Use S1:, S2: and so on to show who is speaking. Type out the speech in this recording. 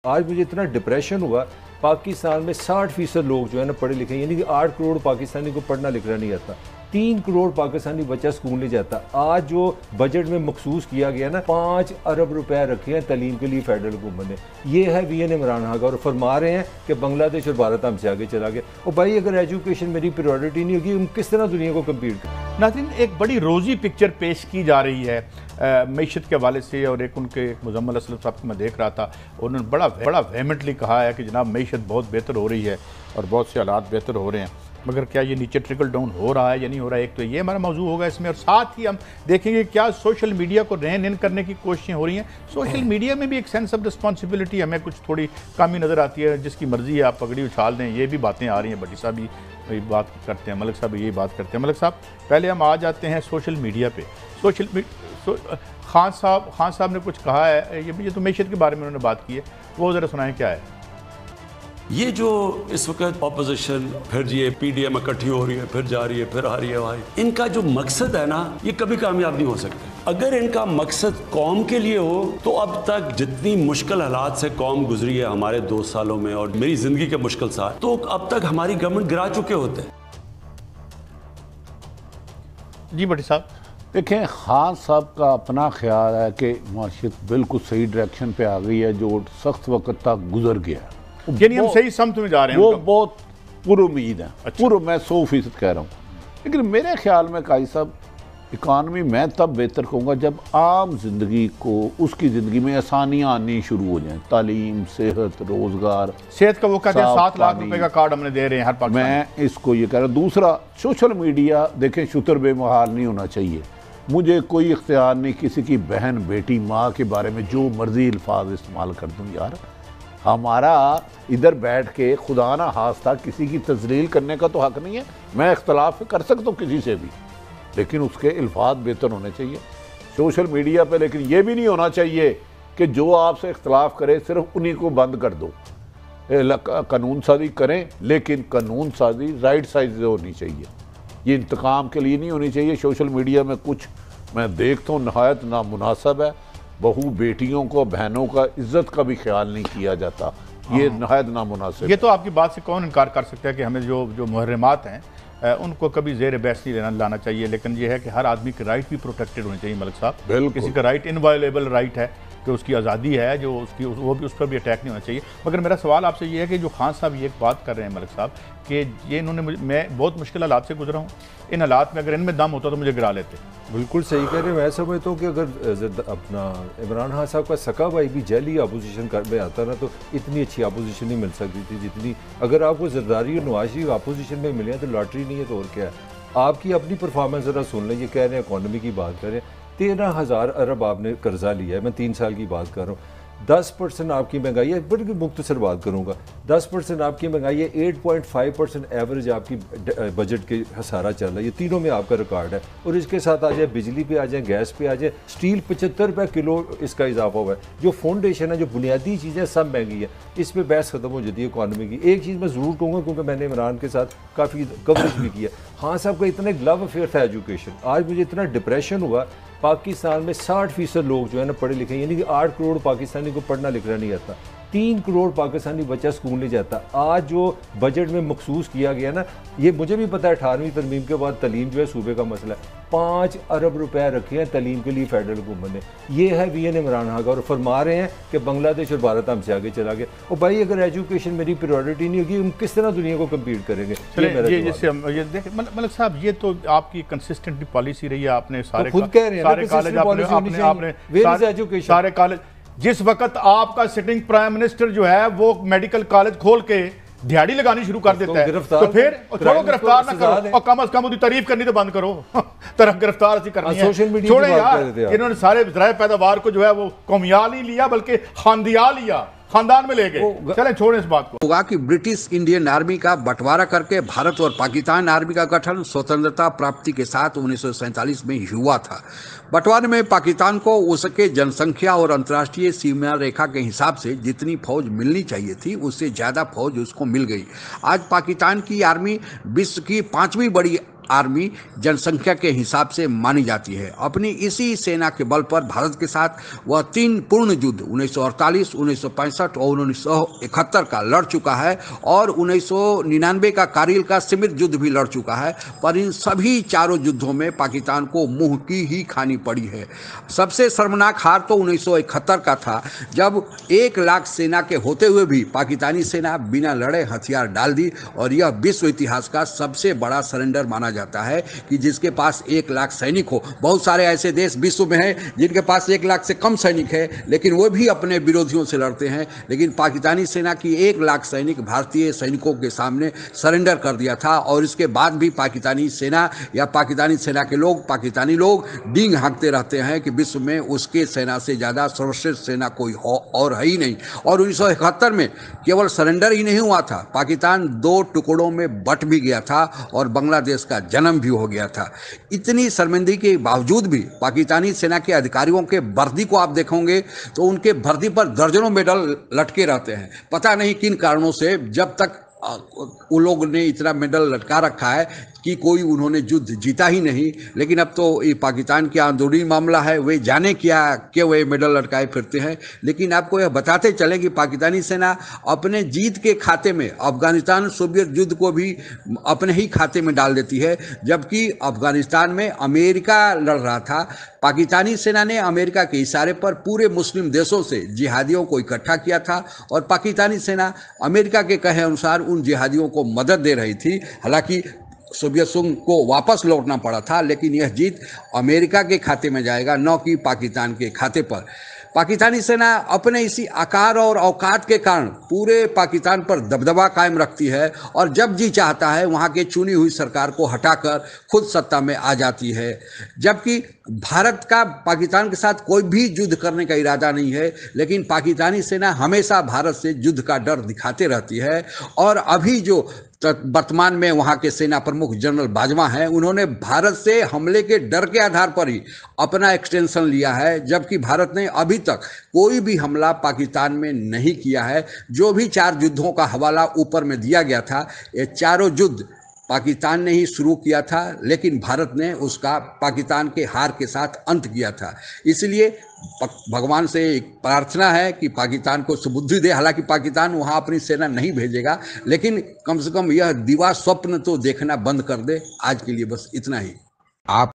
S1: आज मुझे इतना डिप्रेशन हुआ। पाकिस्तान में 60% लोग जो है ना पढ़े लिखे, यानी कि 8 करोड़ पाकिस्तानी को पढ़ना लिखना नहीं आता। 3 करोड़ पाकिस्तानी बच्चा स्कूल नहीं जाता। आज जो बजट में मखसूस किया गया ना, 5 अरब रुपए रखे हैं तालीम के लिए फेडरल हुकूमत ने। ये है वीएन इमरान खान का, और फरमा रहे हैं कि बांग्लादेश और भारत हमसे आगे चला गया। और भाई अगर एजुकेशन मेरी प्रायोरिटी नहीं होगी, हम किस तरह दुनिया को कम्पीट करें।
S2: नाज़रीन, एक बड़ी रोज़ी पिक्चर पेश की जा रही है मईशत के हवाले से, और एक उनके मुजम्मिल असलम साहब को मैं देख रहा था, उन्होंने बड़ा वेहमेंटली कहा है कि जनाब मईशत बहुत बेहतर हो रही है और बहुत से हालात बेहतर हो रहे हैं, मगर क्या ये नीचे ट्रिकल डाउन हो रहा है या नहीं हो रहा है। एक तो ये हमारा मौजू होगा इसमें, और साथ ही हम देखेंगे क्या सोशल मीडिया को रेन इन करने की कोशिशें हो रही हैं। सोशल मीडिया में भी एक सेंस ऑफ रिस्पॉन्सिबिलिटी हमें कुछ थोड़ी कमी नज़र आती है। जिसकी मर्जी है आप पगड़ी उछाल दें, ये भी बातें आ रही हैं। भट्टी साहब भी बात करते हैं, मलिक साहब भी यही बात करते हैं। मलिक साहब, पहले हम आ जाते हैं सोशल मीडिया पे। खान साहब ने कुछ कहा है, ये तो मैशत के बारे में उन्होंने बात की है, वो ज़रा सुनाएं क्या है।
S3: ये जो इस वक्त ऑपोजिशन, फिर ये पीडीएम इकट्ठी हो रही है, फिर जा रही है, फिर आ रही है भाई, इनका जो मकसद है ना, ये कभी कामयाब नहीं हो सकते। अगर इनका मकसद कौम के लिए हो तो अब तक जितनी मुश्किल हालात से कौम गुजरी है हमारे 2 सालों में, और मेरी जिंदगी के मुश्किल साल, तो अब तक हमारी गवर्नमेंट गिरा चुके होते।
S2: जी भट्टी साहब,
S4: देखें, खान साहब का अपना ख्याल है कि माशियत बिल्कुल सही डायरेक्शन पे आ गई है, जो सख्त वक्त तक गुजर गया।
S2: यानी हम सही समत में जा रहे हैं।
S4: वो बहुत पुरुम्मीद है।
S2: अच्छा।
S4: मैं 100% कह रहा हूँ। लेकिन मेरे ख्याल में काजी साहब, इकानमी मैं तब बेहतर कहूँगा जब आम जिंदगी को, उसकी ज़िंदगी में आसानियाँ आनी शुरू हो जाएं। तालीम, सेहत, रोज़गार।
S2: सेहत का वो कहते हैं 7 लाख रुपए का कार्ड हमने दे रहे हैं हर पाकिस्तान।
S4: मैं इसको ये कह रहा हूँ। दूसरा, सोशल मीडिया देखें शुतर बेमहाल नहीं होना चाहिए। मुझे कोई इख्तियार नहीं किसी की बहन, बेटी, माँ के बारे में जो मर्जी अल्फाज इस्तेमाल कर दूँ। यार, हमारा इधर बैठ के खुदा ना हास्ता किसी की तजलील करने का तो हक नहीं है। मैं इख्तलाफ कर सकता हूँ किसी से भी, लेकिन उसके अल्फाज बेहतर होने चाहिए सोशल मीडिया पे। लेकिन ये भी नहीं होना चाहिए कि जो आपसे इख्तलाफ करे सिर्फ उन्हीं को बंद कर दो। कानून साजी करें, लेकिन कानून साजी राइट साइज से होनी चाहिए। ये इंतकाम के लिए नहीं होनी चाहिए। सोशल मीडिया में कुछ मैं देखता हूँ नहायत नामुनासिब है। बहू बेटियों को, बहनों का इज्जत का भी ख्याल नहीं किया जाता। ये नहायत नामुनासिब।
S2: ये तो आपकी बात से कौन इनकार कर सकता है कि हमें जो मुहर्रमात हैं उनको कभी जेर बहस नहीं लाना चाहिए। लेकिन यह है कि हर आदमी के राइट भी प्रोटेक्टेड होने चाहिए। मलिक साहब, किसी का राइट इनवायलेबल राइट है कि उसकी आज़ादी है, जो उसकी वो भी, उस पर भी अटैक नहीं होना चाहिए। मगर मेरा सवाल आपसे ये है कि जो खान साहब ये एक बात कर रहे हैं मलिक साहब, कि ये इन्होंने, मैं बहुत मुश्किल हालात से गुजरा हूँ, इन हालात में अगर इनमें दम होता तो मुझे गिरा लेते।
S1: बिल्कुल सही कह रहे हैं। मैं समझता हूँ कि अगर अपना इमरान खान साहब का सका भाई भी जैली अपोजिशन में आता ना, तो इतनी अच्छी अपोजिशन नहीं मिल सकती थी जितनी, अगर आपको जरदारी और नवाज शरीफ अपोजिशन में मिले तो लॉटरी नहीं है तो और क्या है। आपकी अपनी परफॉर्मेंस ज़रा सुन लें। ये कह रहे हैं इकॉनमी की बात कर रहे हैं, 13,000 अरब आपने कर्जा लिया है। मैं 3 साल की बात कर रहा हूँ। 10% आपकी महंगाई है। बड़ी मुख्तसर बात करूँगा, 10% आपकी महंगाई है। 8.5% एवरेज आपकी बजट के हसारा चल रहा है। ये तीनों में आपका रिकॉर्ड है। और इसके साथ आ जाए बिजली पे, आ जाए गैस पे, आ जाए स्टील, 75 रुपये किलो इसका इजाफा हुआ है। जो फाउंडेशन है, जो बुनियादी चीज़ें सब महंगी है। इस पर बहस खत्म हो जाती है इकॉनमी की। एक चीज़ मैं ज़रूर कहूँगा, क्योंकि मैंने इमरान के साथ काफ़ी कवरेज भी किया। हाँ साहब का इतना एक लव अफेयर था एजुकेशन। आज मुझे इतना डिप्रेशन हुआ। पाकिस्तान में 60% लोग जो है ना पढ़े लिखे, यानी कि 8 करोड़ पाकिस्तानी को पढ़ना लिखना नहीं आता। 3 करोड़ पाकिस्तानी बच्चा स्कूल नहीं जाता। आज जो बजट में मखसूस किया गया ना, ये मुझे भी पता है 18वीं तरमीम के बाद तालीम जो है सूबे का मसला है। 5 अरब रुपए रखे हैं तालीम के लिए फेडरल हुकूमत ने। ये है वीएन इमरान खान का, और फरमा रहे हैं कि बांग्लादेश और भारत हमसे आगे चला गया। और भाई अगर एजुकेशन मेरी प्रायोरिटी नहीं होगी, हम किस तरह दुनिया को कम्पीट करेंगे।
S2: ये जैसे हम ये देखें मलिक साहब, ये तो आपकी कंसिस्टेंट पॉलिसी रही है। आपने सारे
S1: खुद कह रहे हैं
S2: सारे कॉलेज आपने सारे कॉलेज, जिस वक्त आपका सिटिंग प्राइम मिनिस्टर जो है वो मेडिकल कॉलेज खोल के दिहाड़ी लगानी शुरू कर देता है, तो फिर छोड़ो, गिरफ्तार ना करो, और कम से कम उसकी तारीफ करनी तो बंद करो। तरफ गिरफ्तार ऐसी करनी है, छोड़े यार। इन्होंने सारे ज़राए पैदावार को जो है वो कौमियाल नहीं लिया, बल्कि खानदिया लिया, खानदान में ले गए। चलें छोड़ें इस बात को।
S5: होगा कि ब्रिटिश इंडियन आर्मी का बंटवारा करके भारत और पाकिस्तान आर्मी का गठन स्वतंत्रता प्राप्ति के साथ 1947 में हुआ था। बंटवारे में पाकिस्तान को उसके जनसंख्या और अंतर्राष्ट्रीय सीमा रेखा के हिसाब से जितनी फौज मिलनी चाहिए थी, उससे ज़्यादा फौज उसको मिल गई। आज पाकिस्तान की आर्मी विश्व की 5वीं बड़ी आर्मी जनसंख्या के हिसाब से मानी जाती है। अपनी इसी सेना के बल पर भारत के साथ वह 3 पूर्ण युद्ध 1948, 1965 और 1971 का लड़ चुका है और 1999 का कारगिल का सीमित युद्ध भी लड़ चुका है। पर इन सभी चारों युद्धों में पाकिस्तान को मुंह की ही खानी पड़ी है। सबसे शर्मनाक हार तो 1971 का था, जब 1 लाख सेना के होते हुए भी पाकिस्तानी सेना बिना लड़े हथियार डाल दी और यह विश्व इतिहास का सबसे बड़ा सरेंडर माना जाता है कि जिसके पास 1 लाख सैनिक हो। बहुत सारे ऐसे देश विश्व में हैं जिनके पास 1 लाख से कम सैनिक है, लेकिन वो भी अपने विरोधियों से लड़ते हैं। लेकिन पाकिस्तानी सेना की 1 लाख सैनिक भारतीय सैनिकों के सामने सरेंडर कर दिया था और इसके बाद भी पाकिस्तानी सेना या पाकिस्तानी सेना के लोग, पाकिस्तानी लोग डींग हाँकते रहते हैं कि विश्व में उसके सेना से ज़्यादा सर्वश्रेष्ठ सेना कोई और है ही नहीं। और 1971 में केवल सरेंडर ही नहीं हुआ था, पाकिस्तान 2 टुकड़ों में बट भी गया था और बांग्लादेश का जन्म भी हो गया था। इतनी शर्मिंदगी के बावजूद भी पाकिस्तानी सेना के अधिकारियों के वर्दी को आप देखोगे तो उनके वर्दी पर दर्जनों मेडल लटके रहते हैं। पता नहीं किन कारणों से, जब तक उन लोग ने इतना मेडल लटका रखा है कि कोई उन्होंने युद्ध जीता ही नहीं। लेकिन अब तो ये पाकिस्तान का अंदरूनी मामला है, वे जाने क्या क्यों वे मेडल लटकाए फिरते हैं। लेकिन आपको यह बताते चले कि पाकिस्तानी सेना अपने जीत के खाते में अफगानिस्तान सोवियत युद्ध को भी अपने ही खाते में डाल देती है। जबकि अफगानिस्तान में अमेरिका लड़ रहा था, पाकिस्तानी सेना ने अमेरिका के इशारे पर पूरे मुस्लिम देशों से जिहादियों को इकट्ठा किया था और पाकिस्तानी सेना अमेरिका के कहे अनुसार उन जिहादियों को मदद दे रही थी। हालांकि सोवियत संघ को वापस लौटना पड़ा था, लेकिन यह जीत अमेरिका के खाते में जाएगा, न कि पाकिस्तान के खाते पर। पाकिस्तानी सेना अपने इसी आकार और औकात के कारण पूरे पाकिस्तान पर दबदबा कायम रखती है और जब जी चाहता है वहाँ के चुनी हुई सरकार को हटाकर खुद सत्ता में आ जाती है। जबकि भारत का पाकिस्तान के साथ कोई भी युद्ध करने का इरादा नहीं है, लेकिन पाकिस्तानी सेना हमेशा भारत से युद्ध का डर दिखाते रहती है। और अभी जो वर्तमान में वहाँ के सेना प्रमुख जनरल बाजवा हैं, उन्होंने भारत से हमले के डर के आधार पर ही अपना एक्सटेंशन लिया है, जबकि भारत ने अभी तक कोई भी हमला पाकिस्तान में नहीं किया है। जो भी 4 युद्धों का हवाला ऊपर में दिया गया था, ये चारों युद्ध पाकिस्तान ने ही शुरू किया था, लेकिन भारत ने उसका पाकिस्तान के हार के साथ अंत किया था। इसलिए भगवान से एक प्रार्थना है कि पाकिस्तान को सुबुद्धि दे। हालांकि पाकिस्तान वहाँ अपनी सेना नहीं भेजेगा, लेकिन कम से कम यह दिवा स्वप्न तो देखना बंद कर दे। आज के लिए बस इतना ही। आप